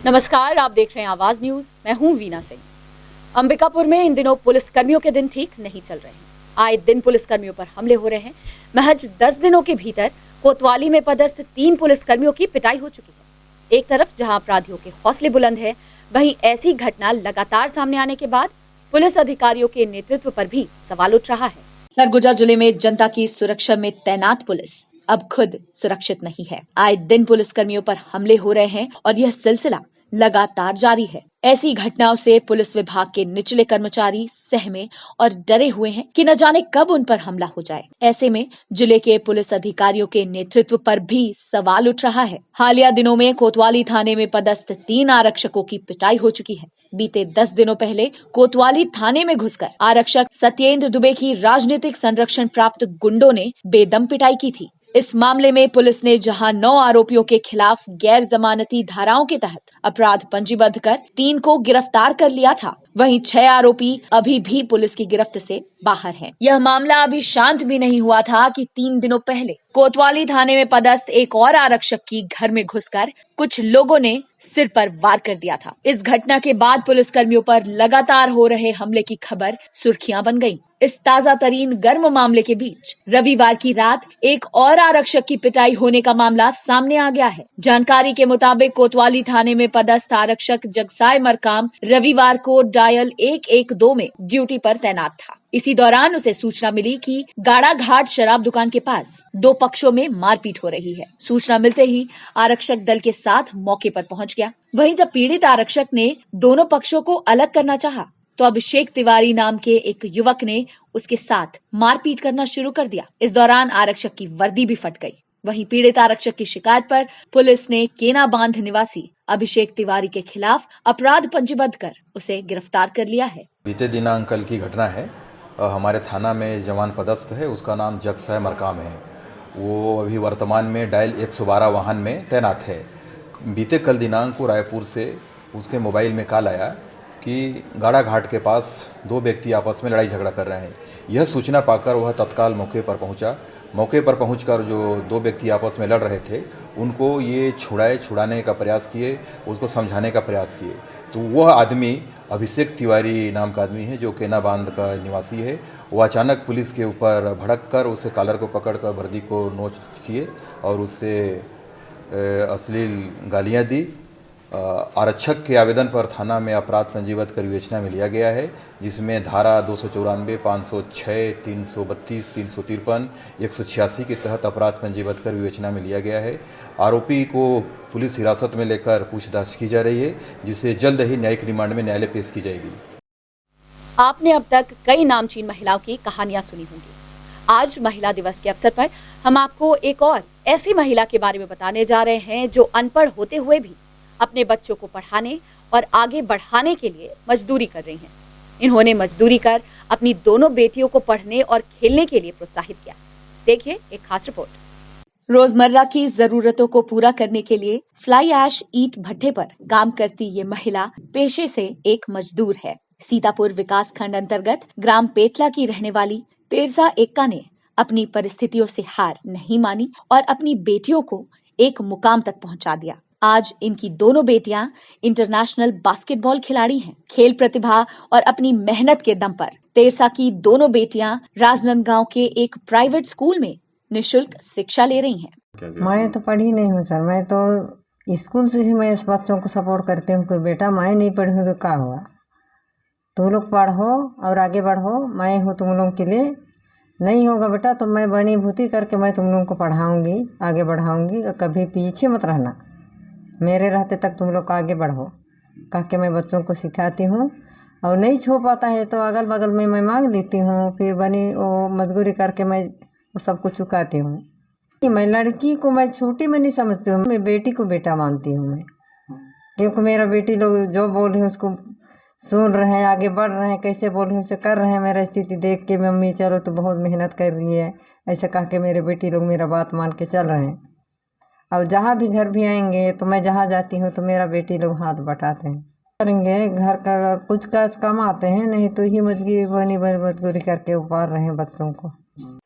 नमस्कार, आप देख रहे हैं आवाज न्यूज। मैं हूं वीना सिंह। अंबिकापुर में इन दिनों पुलिस कर्मियों के दिन ठीक नहीं चल रहे हैं। आए दिन पुलिस कर्मियों पर हमले हो रहे हैं। महज 10 दिनों के भीतर कोतवाली में पदस्थ 3 पुलिस कर्मियों की पिटाई हो चुकी है। एक तरफ जहां अपराधियों के हौसले बुलंद है, वहीं ऐसी घटना लगातार सामने आने के बाद पुलिस अधिकारियों के नेतृत्व पर भी सवाल उठ रहा है। सरगुजा जिले में जनता की सुरक्षा में तैनात पुलिस अब खुद सुरक्षित नहीं है। आए दिन पुलिस कर्मियों पर हमले हो रहे हैं और यह सिलसिला लगातार जारी है। ऐसी घटनाओं से पुलिस विभाग के निचले कर्मचारी सहमे और डरे हुए हैं कि न जाने कब उन पर हमला हो जाए। ऐसे में जिले के पुलिस अधिकारियों के नेतृत्व पर भी सवाल उठ रहा है। हालिया दिनों में कोतवाली थाने में पदस्थ 3 आरक्षकों की पिटाई हो चुकी है। बीते 10 दिनों पहले कोतवाली थाने में घुसकर आरक्षक सत्येंद्र दुबे की राजनीतिक संरक्षण प्राप्त गुंडों ने बेदम पिटाई की थी। इस मामले में पुलिस ने जहां 9 आरोपियों के खिलाफ गैर जमानती धाराओं के तहत अपराध पंजीबद्ध कर 3 को गिरफ्तार कर लिया था, वहीं 6 आरोपी अभी भी पुलिस की गिरफ्त से बाहर हैं। यह मामला अभी शांत भी नहीं हुआ था कि 3 दिनों पहले कोतवाली थाने में पदस्थ एक और आरक्षक की घर में घुसकर कुछ लोगों ने सिर पर वार कर दिया था। इस घटना के बाद पुलिस कर्मियों पर लगातार हो रहे हमले की खबर सुर्खियां बन गई। इस ताजा तरीन गर्म मामले के बीच रविवार की रात एक और आरक्षक की पिटाई होने का मामला सामने आ गया है। जानकारी के मुताबिक कोतवाली थाने में पदस्थ आरक्षक जगसाय मरकाम रविवार को डायल 112 में ड्यूटी पर तैनात था। इसी दौरान उसे सूचना मिली कि गाड़ा घाट शराब दुकान के पास 2 पक्षों में मारपीट हो रही है। सूचना मिलते ही आरक्षक दल के साथ मौके पर पहुंच गया। वहीं जब पीड़ित आरक्षक ने दोनों पक्षों को अलग करना चाहा, तो अभिषेक तिवारी नाम के एक युवक ने उसके साथ मारपीट करना शुरू कर दिया। इस दौरान आरक्षक की वर्दी भी फट गई। वहीं पीड़ित आरक्षक की शिकायत पर पुलिस ने केना बांध निवासी अभिषेक तिवारी के खिलाफ अपराध पंजीबद्ध कर उसे गिरफ्तार कर लिया है। बीते दिनांक कल की घटना है। हमारे थाना में जवान पदस्थ है, उसका नाम जगसाय मरकाम है। वो अभी वर्तमान में डायल 112 वाहन में तैनात है। बीते कल दिनांक को रायपुर से उसके मोबाइल में कॉल आया कि गाड़ा घाट के पास 2 व्यक्ति आपस में लड़ाई झगड़ा कर रहे हैं। यह सूचना पाकर वह तत्काल मौके पर पहुंचा। मौके पर पहुंचकर जो 2 व्यक्ति आपस में लड़ रहे थे, उनको ये छुड़ाने का प्रयास किए, उसको समझाने का प्रयास किए। तो वह आदमी अभिषेक तिवारी नाम का आदमी है, जो केना बांध का निवासी है। वो अचानक पुलिस के ऊपर भड़क कर उसे कॉलर को पकड़कर वर्दी को नोच किए और उससे अश्लील गालियाँ दी। आरक्षक के आवेदन पर थाना में अपराध पंजीबद्ध कर विवेचना में लिया गया है, जिसमें धारा 294, 506, 332, 353, 186 के तहत अपराध पंजीबद्ध कर विवेचना में लिया गया है। आरोपी को पुलिस हिरासत में लेकर पूछताछ की जा रही है, जिसे जल्द ही न्यायिक रिमांड में न्यायालय पेश की जाएगी। आपने अब तक कई नामचीन महिलाओं की कहानियां सुनी होंगी। आज महिला दिवस के अवसर पर हम आपको एक और ऐसी महिला के बारे में बताने जा रहे हैं, जो अनपढ़ होते हुए भी अपने बच्चों को पढ़ाने और आगे बढ़ाने के लिए मजदूरी कर रही हैं। इन्होंने मजदूरी कर अपनी दोनों बेटियों को पढ़ने और खेलने के लिए प्रोत्साहित किया। देखिए एक खास रिपोर्ट। रोजमर्रा की जरूरतों को पूरा करने के लिए फ्लाई ऐश ईंट भट्ठे पर काम करती ये महिला पेशे से एक मजदूर है। सीतापुर विकास खंड अंतर्गत ग्राम पेटला की रहने वाली तेरसा एक्का ने अपनी परिस्थितियों से हार नहीं मानी और अपनी बेटियों को एक मुकाम तक पहुंचा दिया। आज इनकी दोनों बेटियां इंटरनेशनल बास्केटबॉल खिलाड़ी हैं। खेल प्रतिभा और अपनी मेहनत के दम पर तेरसा की दोनों बेटियां राजनांदगांव के एक प्राइवेट स्कूल में निशुल्क शिक्षा ले रही हैं। मैं तो पढ़ी नहीं हूँ सर, मैं तो स्कूल से ही मैं इस बच्चों को सपोर्ट करती हूँ कि बेटा मैं नहीं पढ़ी हूँ तो क्या हुआ, तुम लोग पढ़ो और आगे बढ़ो, मैं हूँ तुम लोगों के लिए। नहीं होगा बेटा तो मैं बनी भूती करके मैं तुम लोगों को पढ़ाऊँगी, आगे बढ़ाऊँगी, कभी पीछे मत रहना, मेरे रहते तक तुम लोग आगे बढ़ो कह के मैं बच्चों को सिखाती हूँ। और नहीं छो पाता है तो अगल बगल में मैं मांग लेती हूँ, फिर बनी वो मजदूरी करके मैं सबको चुकाती हूँ। मैं लड़की को मैं छोटी में नहीं समझती हूँ, मैं बेटी को बेटा मानती हूँ मैं, क्योंकि मेरा बेटी लोग जो बोल रहे हैं उसको सुन रहे हैं, आगे बढ़ रहे हैं, कैसे बोल रहे हैं उसे कर रहे हैं। मेरा स्थिति देख के मम्मी चलो तो बहुत मेहनत कर रही है, ऐसे कह के मेरे बेटी लोग मेरा बात मान के चल रहे हैं। और जहाँ भी घर भी आएंगे तो मैं जहाँ जाती हूँ तो मेरा बेटी लोग हाथ बटाते हैं। करेंगे घर का कुछ काज कमाते हैं, नहीं तो ही मजदूरी बनी मजदूरी करके उपार रहे हैं बच्चों को।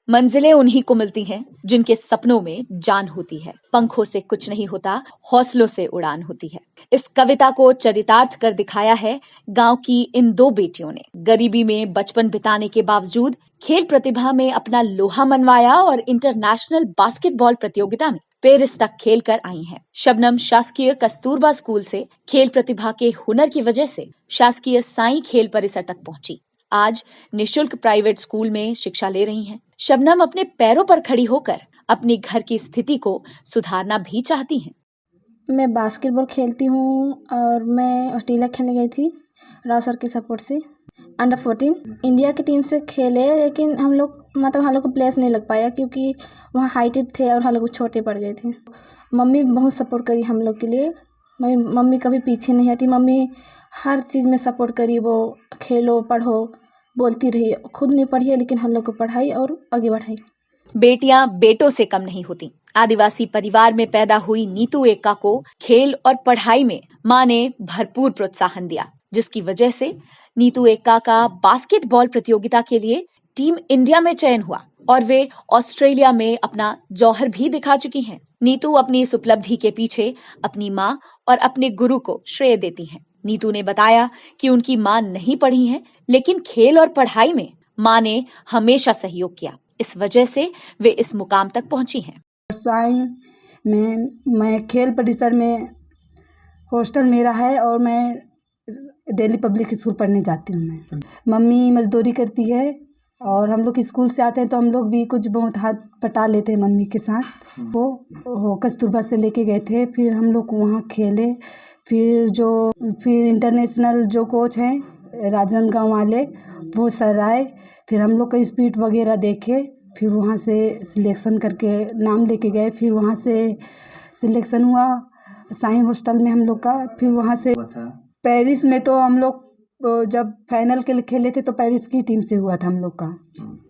मंजिलें उन्हीं को मिलती हैं जिनके सपनों में जान होती है। पंखों से कुछ नहीं होता, हौसलों से उड़ान होती है। इस कविता को चरितार्थ कर दिखाया है गांव की इन दो बेटियों ने। गरीबी में बचपन बिताने के बावजूद खेल प्रतिभा में अपना लोहा मनवाया और इंटरनेशनल बास्केटबॉल प्रतियोगिता में पेरिस तक खेल कर आई हैं। शबनम शासकीय कस्तूरबा स्कूल से खेल प्रतिभा के हुनर की वजह से शासकीय साईं खेल परिसर तक पहुंची। आज निशुल्क प्राइवेट स्कूल में शिक्षा ले रही हैं। शबनम अपने पैरों पर खड़ी होकर अपने घर की स्थिति को सुधारना भी चाहती हैं। मैं बास्केटबॉल खेलती हूँ और मैं ऑस्ट्रेलिया खेलने गई थी राव सर के सपोर्ट से। अंडर 14 इंडिया की टीम से खेले, लेकिन हम लोग को प्लेस नहीं लग पाया क्योंकि वहाँ हाइटेड थे और हम लोग छोटे पड़ गए थे। मम्मी बहुत सपोर्ट करी हम लोग के लिए। मम्मी कभी पीछे नहीं हटी। मम्मी हर चीज़ में सपोर्ट करी। वो खेलो पढ़ो बोलती रही। खुद नहीं पढ़ी है लेकिन हम लोग को पढ़ाई और आगे बढ़ाई। बेटियां बेटों से कम नहीं होती। आदिवासी परिवार में पैदा हुई नीतू एक्का को खेल और पढ़ाई में मां ने भरपूर प्रोत्साहन दिया, जिसकी वजह से नीतू एक्का का बास्केटबॉल प्रतियोगिता के लिए टीम इंडिया में चयन हुआ और वे ऑस्ट्रेलिया में अपना जौहर भी दिखा चुकी हैं। नीतू अपनी इस उपलब्धि के पीछे अपनी मां और अपने गुरु को श्रेय देती हैं। नीतू ने बताया कि उनकी मां नहीं पढ़ी हैं, लेकिन खेल और पढ़ाई में मां ने हमेशा सहयोग किया। इस वजह से वे इस मुकाम तक पहुंची हैं। साईं में मैं खेल परिसर में हॉस्टल मेरा है और मैं दिल्ली पब्लिक स्कूल पढ़ने जाती हूँ। मैं मम्मी मजदूरी करती है और हम लोग स्कूल से आते हैं तो हम लोग भी कुछ बहुत हाथ पटा लेते हैं मम्मी के साथ। वो कस्तूरबा से लेके गए थे, फिर हम लोग वहाँ खेले। फिर इंटरनेशनल जो कोच हैं राजनांदगांव वाले वो सर आए, फिर हम लोग का स्पीड वगैरह देखे, फिर वहाँ से सिलेक्शन करके नाम लेके गए। फिर वहाँ से सिलेक्शन हुआ साईं हॉस्टल में हम लोग का। फिर वहाँ से पेरिस में तो हम लोग जब फाइनल के लिए खेले थे तो पेरिस की टीम से हुआ था हम लोग का।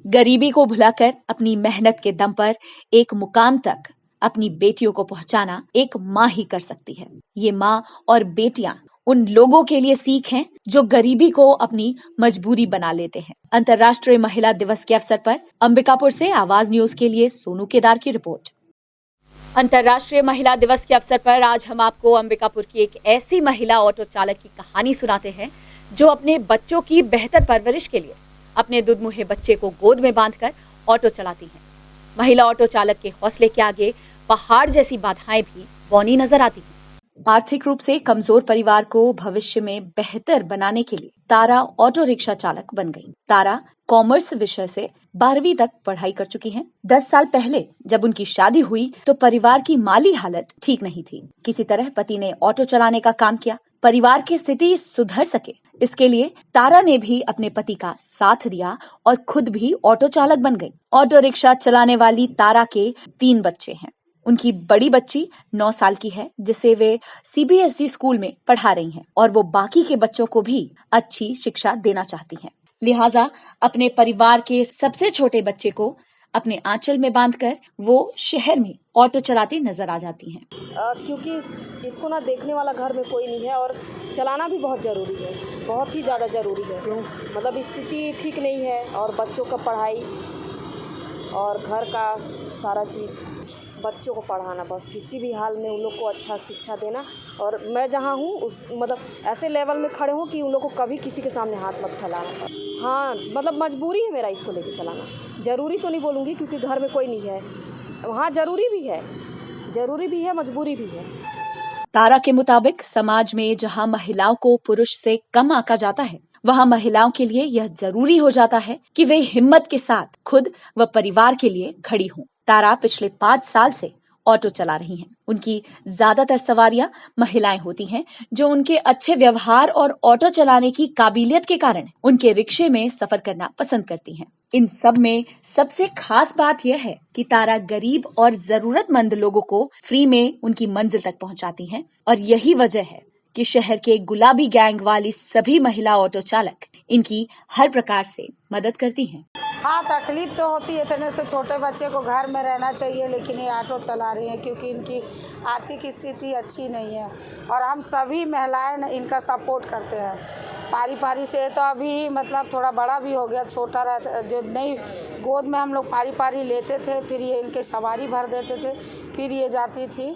गरीबी को भुलाकर अपनी मेहनत के दम पर एक मुकाम तक अपनी बेटियों को पहुंचाना एक माँ ही कर सकती है। ये माँ और बेटियां उन लोगों के लिए सीख हैं जो गरीबी को अपनी मजबूरी बना लेते हैं। अंतर्राष्ट्रीय महिला दिवस के अवसर पर अंबिकापुर से आवाज न्यूज के लिए सोनू केदार की रिपोर्ट। अंतर्राष्ट्रीय महिला दिवस के अवसर पर आज हम आपको अंबिकापुर की एक ऐसी महिला ऑटो चालक की कहानी सुनाते हैं जो अपने बच्चों की बेहतर परवरिश के लिए अपने दुधमुहे बच्चे को गोद में बांधकर ऑटो चलाती हैं। महिला ऑटो चालक के हौसले के आगे पहाड़ जैसी बाधाएं भी बौनी नजर आती हैं। आर्थिक रूप से कमजोर परिवार को भविष्य में बेहतर बनाने के लिए तारा ऑटो रिक्शा चालक बन गई। तारा कॉमर्स विषय से 12वीं तक पढ़ाई कर चुकी हैं। 10 साल पहले जब उनकी शादी हुई तो परिवार की माली हालत ठीक नहीं थी। किसी तरह पति ने ऑटो चलाने का काम किया। परिवार की स्थिति सुधर सके इसके लिए तारा ने भी अपने पति का साथ दिया और खुद भी ऑटो चालक बन गई। ऑटो रिक्शा चलाने वाली तारा के 3 बच्चे हैं। उनकी बड़ी बच्ची 9 साल की है जिसे वे CBSE स्कूल में पढ़ा रही हैं और वो बाकी के बच्चों को भी अच्छी शिक्षा देना चाहती हैं। लिहाजा अपने परिवार के सबसे छोटे बच्चे को अपने आंचल में बांधकर वो शहर में ऑटो चलाती नजर आ जाती हैं। क्योंकि इसको ना देखने वाला घर में कोई नहीं है और चलाना भी बहुत ज़रूरी है, बहुत ही ज़्यादा ज़रूरी है। मतलब स्थिति ठीक नहीं है और बच्चों का पढ़ाई और घर का सारा चीज़, बच्चों को पढ़ाना, बस किसी भी हाल में उन लोग को अच्छा शिक्षा देना। और मैं जहाँ हूँ उस मतलब ऐसे लेवल में खड़े हूँ कि उन लोग को कभी किसी के सामने हाथ मत फैलाना। हाँ मतलब मजबूरी है मेरा इसको लेके चलाना। ज़रूरी तो नहीं बोलूँगी क्योंकि घर में कोई नहीं है। हाँ ज़रूरी भी है, मजबूरी भी है। तारा के मुताबिक समाज में जहाँ महिलाओं को पुरुष से कम आंका जाता है वहाँ महिलाओं के लिए यह जरूरी हो जाता है कि वे हिम्मत के साथ खुद व परिवार के लिए खड़ी हों। तारा पिछले 5 साल से ऑटो चला रही हैं। उनकी ज्यादातर सवारियां महिलाएं होती हैं जो उनके अच्छे व्यवहार और ऑटो चलाने की काबिलियत के कारण उनके रिक्शे में सफर करना पसंद करती हैं। इन सब में सबसे खास बात यह है कि तारा गरीब और जरूरतमंद लोगों को फ्री में उनकी मंजिल तक पहुंचाती हैं और यही वजह है कि शहर के गुलाबी गैंग वाली सभी महिला ऑटो चालक इनकी हर प्रकार से मदद करती हैं। हाँ तकलीफ तो होती है, इतने से छोटे बच्चे को घर में रहना चाहिए लेकिन ये ऑटो चला रही हैं क्योंकि इनकी आर्थिक स्थिति अच्छी नहीं है और हम सभी महिलाएं इनका सपोर्ट करते हैं। पारी से तो अभी मतलब थोड़ा बड़ा भी हो गया, छोटा रहता जो नहीं गोद में हम लोग पारी पारी लेते थे, फिर ये इनके सवारी भर देते थे, फिर ये जाती थी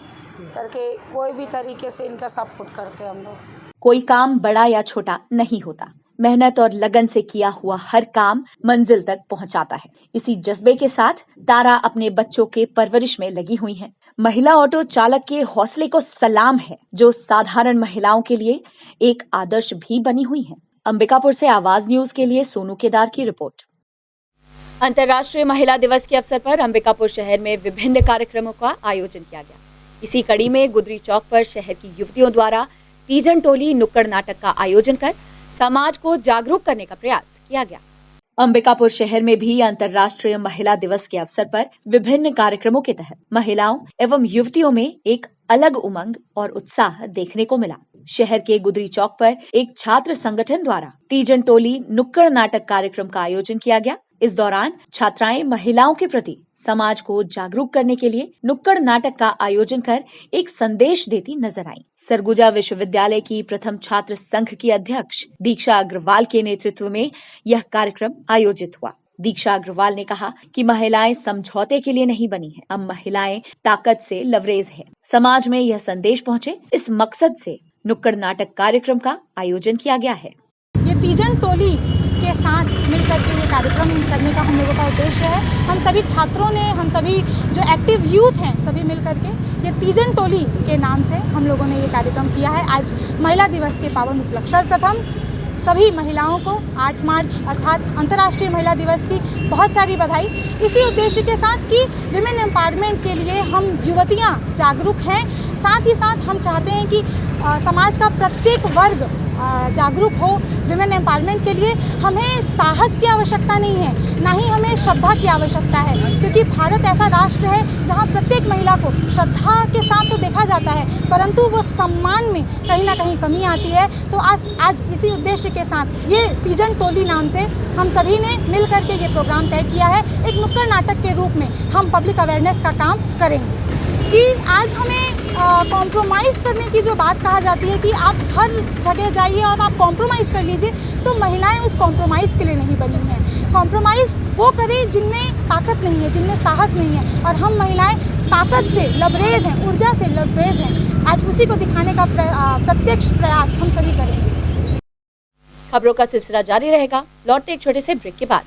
करके कोई भी तरीके से इनका सपोर्ट करते हम लोग। कोई काम बड़ा या छोटा नहीं होता, मेहनत और लगन से किया हुआ हर काम मंजिल तक पहुंचाता है। इसी जज्बे के साथ तारा अपने बच्चों के परवरिश में लगी हुई हैं। महिला ऑटो चालक के हौसले को सलाम है, जो साधारण महिलाओं के लिए एक आदर्श भी बनी हुई हैं। अंबिकापुर से आवाज न्यूज के लिए सोनू केदार की रिपोर्ट। अंतर्राष्ट्रीय महिला दिवस के अवसर पर अंबिकापुर शहर में विभिन्न कार्यक्रमों का आयोजन किया गया। इसी कड़ी में गुदरी चौक पर शहर की युवतियों द्वारा तीजन टोली नुक्कड़ नाटक का आयोजन कर समाज को जागरूक करने का प्रयास किया गया। अंबिकापुर शहर में भी अंतर्राष्ट्रीय महिला दिवस के अवसर पर विभिन्न कार्यक्रमों के तहत महिलाओं एवं युवतियों में एक अलग उमंग और उत्साह देखने को मिला। शहर के गुदरी चौक पर एक छात्र संगठन द्वारा तीजन टोली नुक्कड़ नाटक कार्यक्रम का आयोजन किया गया। इस दौरान छात्राएं महिलाओं के प्रति समाज को जागरूक करने के लिए नुक्कड़ नाटक का आयोजन कर एक संदेश देती नजर आईं। सरगुजा विश्वविद्यालय की प्रथम छात्र संघ की अध्यक्ष दीक्षा अग्रवाल के नेतृत्व में यह कार्यक्रम आयोजित हुआ। दीक्षा अग्रवाल ने कहा कि महिलाएं समझौते के लिए नहीं बनी हैं, अब महिलाएं ताकत से लवरेज हैं। समाज में यह संदेश पहुंचे, इस मकसद से नुक्कड़ नाटक कार्यक्रम का आयोजन किया गया है। ये तीजन टोली के साथ मिलकर के ये कार्यक्रम करने का हम लोगों का उद्देश्य है। हम सभी छात्रों ने, हम सभी जो एक्टिव यूथ हैं, सभी मिलकर के ये तीजन टोली के नाम से हम लोगों ने ये कार्यक्रम किया है आज महिला दिवस के पावन उपलक्ष्य। सर्वप्रथम सभी महिलाओं को 8 मार्च अर्थात अंतर्राष्ट्रीय महिला दिवस की बहुत सारी बधाई। इसी उद्देश्य के साथ कि विमेन एम्पावरमेंट के लिए हम युवतियाँ जागरूक हैं, साथ ही साथ हम चाहते हैं कि समाज का प्रत्येक वर्ग जागरूक हो। विमेन एम्पावरमेंट के लिए हमें साहस की आवश्यकता नहीं है, ना ही हमें श्रद्धा की आवश्यकता है, क्योंकि भारत ऐसा राष्ट्र है जहां प्रत्येक महिला को श्रद्धा के साथ तो देखा जाता है, परंतु वो सम्मान में कहीं ना कहीं कमी आती है। तो आज इसी उद्देश्य के साथ ये तीजन टोली नाम से हम सभी ने मिल करके ये प्रोग्राम तय किया है। एक नुक्कड़ नाटक के रूप में हम पब्लिक अवेयरनेस का काम करेंगे कि आज हमें कॉम्प्रोमाइज़ करने की जो बात कहा जाती है कि आप हर जगह जाइए और आप कॉम्प्रोमाइज़ कर लीजिए, तो महिलाएं उस कॉम्प्रोमाइज़ के लिए नहीं बनी हैं। कॉम्प्रोमाइज़ वो करें जिनमें ताकत नहीं है, जिनमें साहस नहीं है, और हम महिलाएं ताकत से लबरेज हैं, ऊर्जा से लबरेज हैं। आज उसी को दिखाने का प्रत्यक्ष प्रयास हम सभी करेंगे। खबरों का सिलसिला जारी रहेगा, लौटते एक छोटे से ब्रेक के बाद।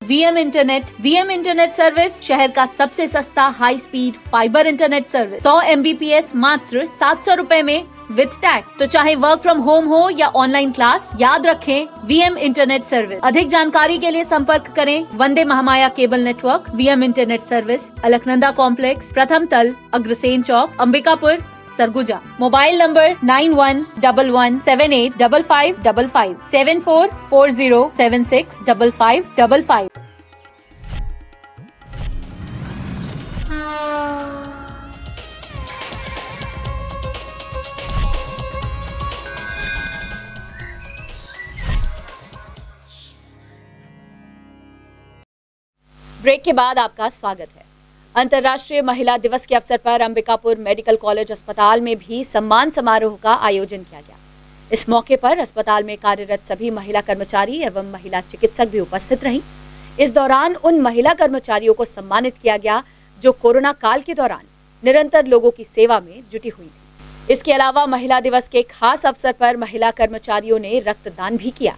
वीएम इंटरनेट सर्विस शहर का सबसे सस्ता high speed fibre internet service. 100 MBPS मात्र 700 रुपए में विद टैग। तो चाहे वर्क फ्रॉम होम हो या ऑनलाइन क्लास, याद रखें वीएम इंटरनेट सर्विस। अधिक जानकारी के लिए संपर्क करें Vande Mahamaya cable network. VM internet service, Alaknanda complex, प्रथम तल, Agrasen Chowk, Ambikapur, Surguja. Mobile number 9111785555 7440765555। Break के बाद आपका स्वागत है। अंतर्राष्ट्रीय महिला दिवस के अवसर पर अंबिकापुर मेडिकल कॉलेज अस्पताल में भी सम्मान समारोह का आयोजन किया गया। इस मौके पर अस्पताल में कार्यरत सभी महिला कर्मचारी एवं महिला चिकित्सक भी उपस्थित रहीं। इस दौरान उन महिला कर्मचारियों को सम्मानित किया गया जो कोरोना काल के दौरान निरंतर लोगों की सेवा में जुटी हुई थी। इसके अलावा महिला दिवस के खास अवसर पर महिला कर्मचारियों ने रक्तदान भी किया।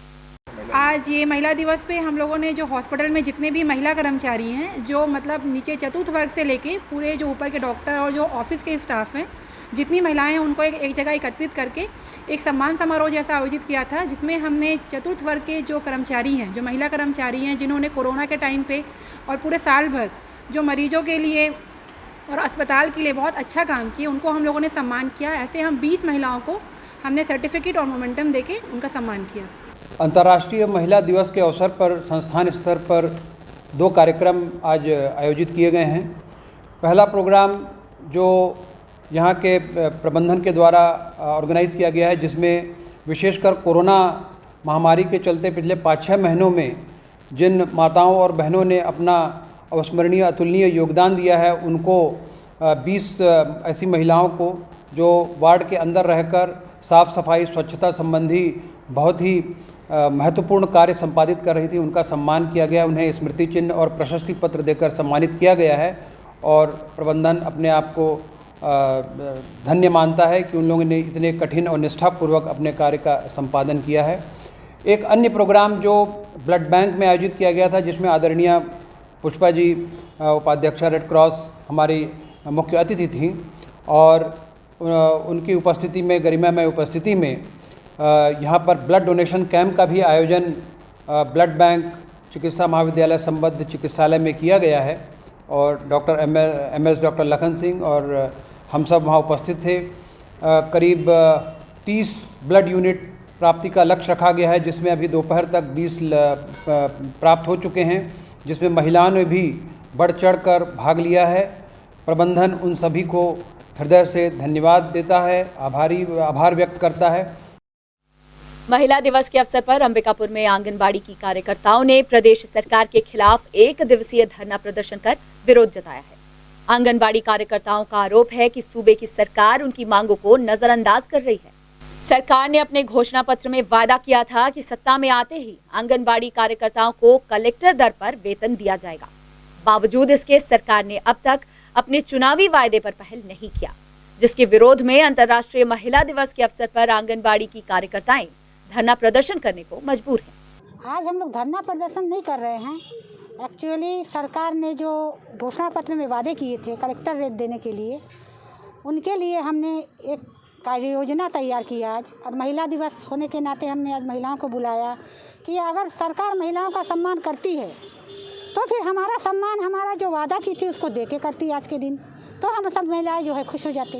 आज ये महिला दिवस पे हम लोगों ने जो हॉस्पिटल में जितने भी महिला कर्मचारी हैं, जो मतलब नीचे चतुर्थ वर्ग से लेके पूरे जो ऊपर के डॉक्टर और जो ऑफिस के स्टाफ हैं, जितनी महिलाएं हैं उनको एक जगह एकत्रित करके एक सम्मान समारोह जैसा आयोजित किया था, जिसमें हमने चतुर्थ वर्ग के जो कर्मचारी हैं, जो महिला कर्मचारी हैं, जिन्होंने कोरोना के टाइम पे और पूरे साल भर जो मरीजों के लिए और अस्पताल के लिए बहुत अच्छा काम किया, उनको हम लोगों ने सम्मान किया। ऐसे हम 20 महिलाओं को हमने सर्टिफिकेट और मोमेंटम देके उनका सम्मान किया। अंतर्राष्ट्रीय महिला दिवस के अवसर पर संस्थान स्तर पर 2 कार्यक्रम आज आयोजित किए गए हैं। पहला प्रोग्राम जो यहाँ के प्रबंधन के द्वारा ऑर्गेनाइज़ किया गया है, जिसमें विशेषकर कोरोना महामारी के चलते पिछले 5-6 महीनों में जिन माताओं और बहनों ने अपना अविस्मरणीय अतुलनीय योगदान दिया है, उनको 20 ऐसी महिलाओं को जो वार्ड के अंदर रहकर साफ़ सफाई स्वच्छता संबंधी बहुत ही महत्वपूर्ण कार्य संपादित कर रही थी, उनका सम्मान किया गया। उन्हें स्मृति चिन्ह और प्रशस्ति पत्र देकर सम्मानित किया गया है और प्रबंधन अपने आप को धन्य मानता है कि उन लोगों ने इतने कठिन और निष्ठापूर्वक अपने कार्य का संपादन किया है। एक अन्य प्रोग्राम जो ब्लड बैंक में आयोजित किया गया था, जिसमें आदरणीय पुष्पा जी उपाध्यक्षा रेड क्रॉस हमारी मुख्य अतिथि थीं और उनकी उपस्थिति में, गरिमामय उपस्थिति में यहाँ पर ब्लड डोनेशन कैंप का भी आयोजन ब्लड बैंक चिकित्सा महाविद्यालय संबद्ध चिकित्सालय में किया गया है और doctor MS doctor Lakhan Singh और हम सब वहाँ उपस्थित थे। करीब 30 ब्लड यूनिट प्राप्ति का लक्ष्य रखा गया है, जिसमें अभी दोपहर तक 20 प्राप्त हो चुके हैं, जिसमें महिलाओं ने भी बढ़ चढ़कर भाग लिया है। प्रबंधन उन सभी को हृदय से धन्यवाद देता है, आभार व्यक्त करता है। महिला दिवस के अवसर पर अंबिकापुर में आंगनबाड़ी की कार्यकर्ताओं ने प्रदेश सरकार के खिलाफ 1 दिवसीय धरना प्रदर्शन कर विरोध जताया है। आंगनबाड़ी कार्यकर्ताओं का आरोप है कि सूबे की सरकार उनकी मांगों को नजरअंदाज कर रही है। सरकार ने अपने घोषणा पत्र में वादा किया था कि सत्ता में आते ही आंगनबाड़ी कार्यकर्ताओं को कलेक्टर दर पर वेतन दिया जाएगा। बावजूद इसके सरकार ने अब तक अपने चुनावी वायदे पर पहल नहीं किया, जिसके विरोध में अंतर्राष्ट्रीय महिला दिवस के अवसर पर आंगनबाड़ी की कार्यकर्ताएं धरना प्रदर्शन करने को मजबूर हैं। आज हम लोग धरना प्रदर्शन नहीं कर रहे हैं। एक्चुअली सरकार ने जो घोषणा पत्र में वादे किए थे कलेक्टर रेट देने के लिए, उनके लिए हमने एक कार्य योजना तैयार की आज, और महिला दिवस होने के नाते हमने आज महिलाओं को बुलाया कि अगर सरकार महिलाओं का सम्मान करती है तो फिर हमारा सम्मान, हमारा जो वादा की थी उसको दे के करती आज के दिन, तो हम सब महिलाएं जो है खुश हो जाते।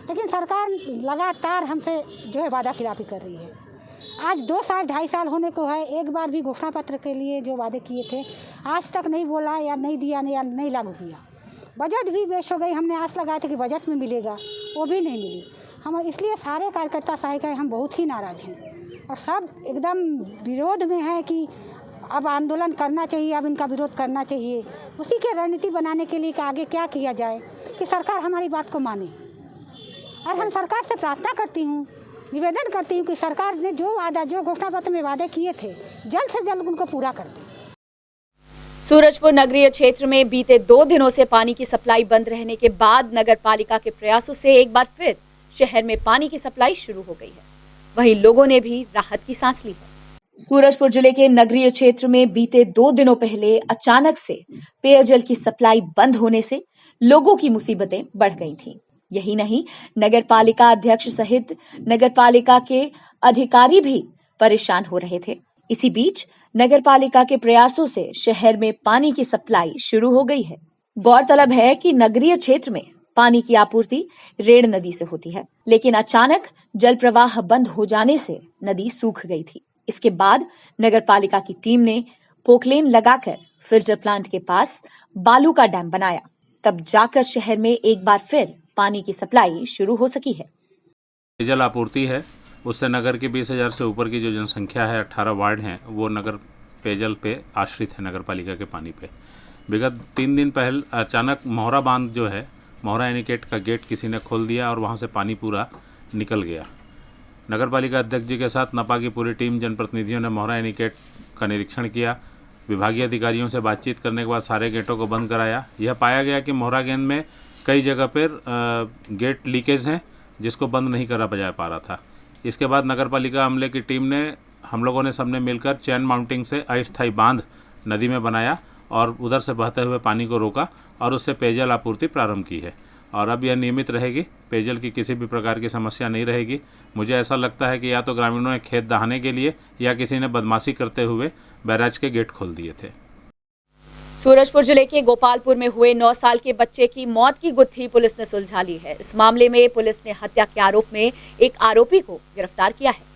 लेकिन सरकार लगातार हमसे जो है वादा खिलाफी कर रही है। आज 2 साल 2.5 साल होने को है, एक बार भी घोषणा पत्र के लिए जो वादे किए थे आज तक नहीं बोला या नहीं दिया या नहीं लागू किया। बजट भी पेश हो गई, हमने आस लगाए थे कि बजट में मिलेगा, वो भी नहीं मिली। हम इसलिए सारे कार्यकर्ता सहायिकाएँ हम बहुत ही नाराज़ हैं और सब एकदम विरोध में है कि अब आंदोलन करना चाहिए, अब इनका विरोध करना चाहिए। उसी के रणनीति बनाने के लिए कि आगे क्या किया जाए कि सरकार हमारी बात को माने। और हम सरकार से प्रार्थना करती हूँ, निवेदन करती हूँ कि सरकार ने जो घोषणा पत्र में वादे किए थे जल्द से जल्द उनको पूरा कर दे। सूरजपुर नगरीय क्षेत्र में बीते 2 दिनों से पानी की सप्लाई बंद रहने के बाद नगर पालिका के प्रयासों से एक बार फिर शहर में पानी की सप्लाई शुरू हो गई है। वहीं लोगों ने भी राहत की सांस ली है। सूरजपुर जिले के नगरीय क्षेत्र में बीते 2 दिनों पहले अचानक से पेयजल की सप्लाई बंद होने से लोगों की मुसीबतें बढ़ गई थीं। यही नहीं, नगर पालिका अध्यक्ष सहित नगर पालिका के अधिकारी भी परेशान हो रहे थे। इसी बीच नगर पालिका के प्रयासों से शहर में पानी की सप्लाई शुरू हो गई है। गौरतलब है कि नगरीय क्षेत्र में पानी की आपूर्ति रेड़ नदी से होती है, लेकिन अचानक जल प्रवाह बंद हो जाने से नदी सूख गई थी। इसके बाद नगर पालिका की टीम ने पोकलेन लगाकर फिल्टर प्लांट के पास बालू का डैम बनाया, तब जाकर शहर में एक बार फिर पानी की सप्लाई शुरू हो सकी है। पेयजल आपूर्ति है, उससे नगर के 20,000 से ऊपर की जो जनसंख्या है, 18 वार्ड हैं, वो नगर पेयजल पे आश्रित है, नगर पालिका के पानी पे। विगत 3 दिन पहले अचानक मोहरा बांध जो है, मोहरा एनीकेट का गेट किसी ने खोल दिया और वहाँ से पानी पूरा निकल गया। नगर पालिका अध्यक्ष जी के साथ नपा की पूरी टीम जनप्रतिनिधियों ने मोहरा एनीकेट का निरीक्षण किया। विभागीय अधिकारियों से बातचीत करने के बाद सारे गेटों को बंद कराया। यह पाया गया कि मोहरा गेंद में कई जगह पर गेट लीकेज हैं, जिसको बंद नहीं करा जा पा रहा था। इसके बाद नगर पालिका अमले की टीम ने, हम लोगों ने सबने मिलकर चैन माउंटिंग से अस्थायी बांध नदी में बनाया और उधर से बहते हुए पानी को रोका और उससे पेयजल आपूर्ति प्रारंभ की है। और अब यह नियमित रहेगी, पेयजल की किसी भी प्रकार की समस्या नहीं रहेगी। मुझे ऐसा लगता है कि या तो ग्रामीणों ने खेत दहाने के लिए या किसी ने बदमाशी करते हुए बैराज के गेट खोल दिए थे। सूरजपुर जिले के गोपालपुर में हुए 9 साल के बच्चे की मौत की गुत्थी पुलिस ने सुलझा ली है। इस मामले में पुलिस ने हत्या के आरोप में एक आरोपी को गिरफ्तार किया है।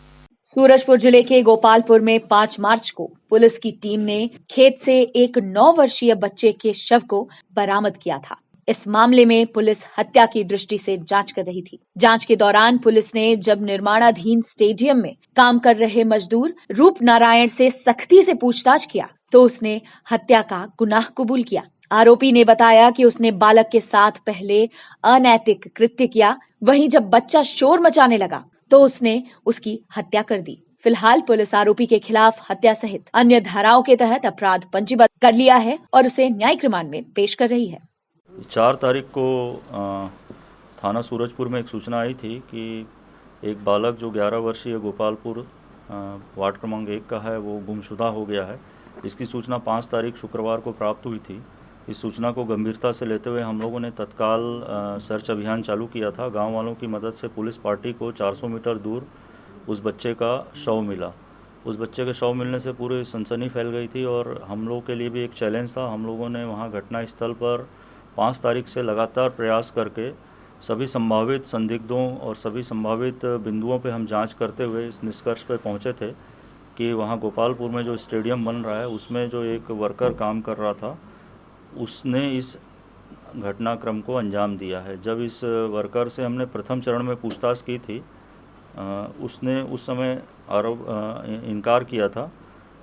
सूरजपुर जिले के गोपालपुर में 5 मार्च को पुलिस की टीम ने खेत से एक 9 वर्षीय बच्चे के शव को बरामद किया था। इस मामले में पुलिस हत्या की दृष्टि से जांच कर रही थी। जांच के दौरान पुलिस ने जब निर्माणाधीन स्टेडियम में काम कर रहे मजदूर रूप नारायण से सख्ती से पूछताछ किया तो उसने हत्या का गुनाह कबूल किया। आरोपी ने बताया कि उसने बालक के साथ पहले अनैतिक कृत्य किया, वहीं जब बच्चा शोर मचाने लगा तो उसने उसकी हत्या कर दी। फिलहाल पुलिस आरोपी के खिलाफ हत्या सहित अन्य धाराओं के तहत अपराध पंजीबद्ध कर लिया है और उसे न्यायिक रिमांड में पेश कर रही है। 4 तारीख को थाना सूरजपुर में एक सूचना आई थी कि एक बालक जो 11 वर्षीय गोपालपुर वार्ड क्रमांक 1 का है वो गुमशुदा हो गया है। इसकी सूचना 5 तारीख शुक्रवार को प्राप्त हुई थी। इस सूचना को गंभीरता से लेते हुए हम लोगों ने तत्काल सर्च अभियान चालू किया था। गांव वालों की मदद से पुलिस पार्टी को 400 मीटर दूर उस बच्चे का शव मिला। उस बच्चे के शव मिलने से पूरी सनसनी फैल गई थी और हम लोगों के लिए भी एक चैलेंज था। हम लोगों ने वहां घटना स्थल पर 5 तारीख से लगातार प्रयास करके सभी संभावित संदिग्धों और सभी संभावित बिंदुओं पे हम जांच करते हुए इस निष्कर्ष पे पहुंचे थे कि वहां गोपालपुर में जो स्टेडियम बन रहा है उसमें जो एक वर्कर काम कर रहा था उसने इस घटनाक्रम को अंजाम दिया है। जब इस वर्कर से हमने प्रथम चरण में पूछताछ की थी उसने उस समय इनकार किया था।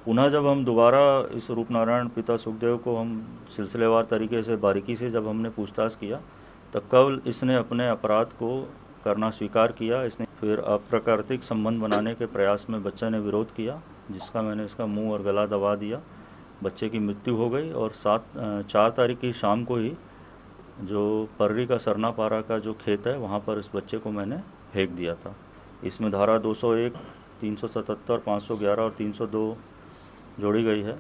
पुनः जब हम दोबारा इस रूपनारायण पिता सुखदेव को हम सिलसिलेवार तरीके से बारीकी से जब हमने पूछताछ किया तब कल इसने अपने अपराध को करना स्वीकार किया। इसने फिर अप्राकृतिक संबंध बनाने के प्रयास में बच्चे ने विरोध किया, जिसका मैंने इसका मुंह और गला दबा दिया। बच्चे की मृत्यु हो गई और 4 तारीख की शाम को ही जो पर्री का सरनापारा का जो खेत है वहाँ पर इस बच्चे को मैंने फेंक दिया था। इसमें धारा 201, 377, 511 और 302 जोड़ी गई है।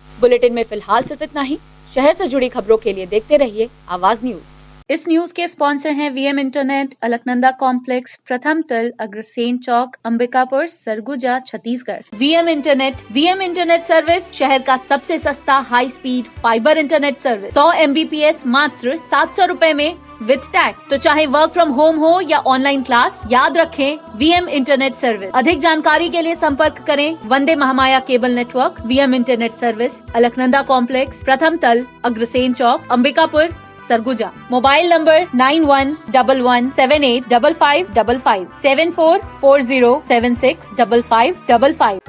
बुलेटिन में फिलहाल सिर्फ इतना ही। शहर से जुड़ी खबरों के लिए देखते रहिए आवाज न्यूज। इस न्यूज के स्पॉन्सर हैं वीएम इंटरनेट, अलकनंदा कॉम्प्लेक्स, प्रथम तल, Agrasen Chowk, Ambikapur, Surguja, Chhattisgarh. VM internet service शहर का सबसे सस्ता high speed fibre internet service. 100 MBPS मात्र 700 रुपए में विद टैग। तो चाहे वर्क फ्रॉम होम हो या ऑनलाइन क्लास, याद रखें वीएम इंटरनेट सर्विस। अधिक जानकारी के लिए संपर्क करें Vande Mahamaya cable network. VM internet service, Alaknanda complex, प्रथम तल, अग्रसेन चौक, अंबिकापुर, सरगुजा। Mobile number 9111785555 7440765555।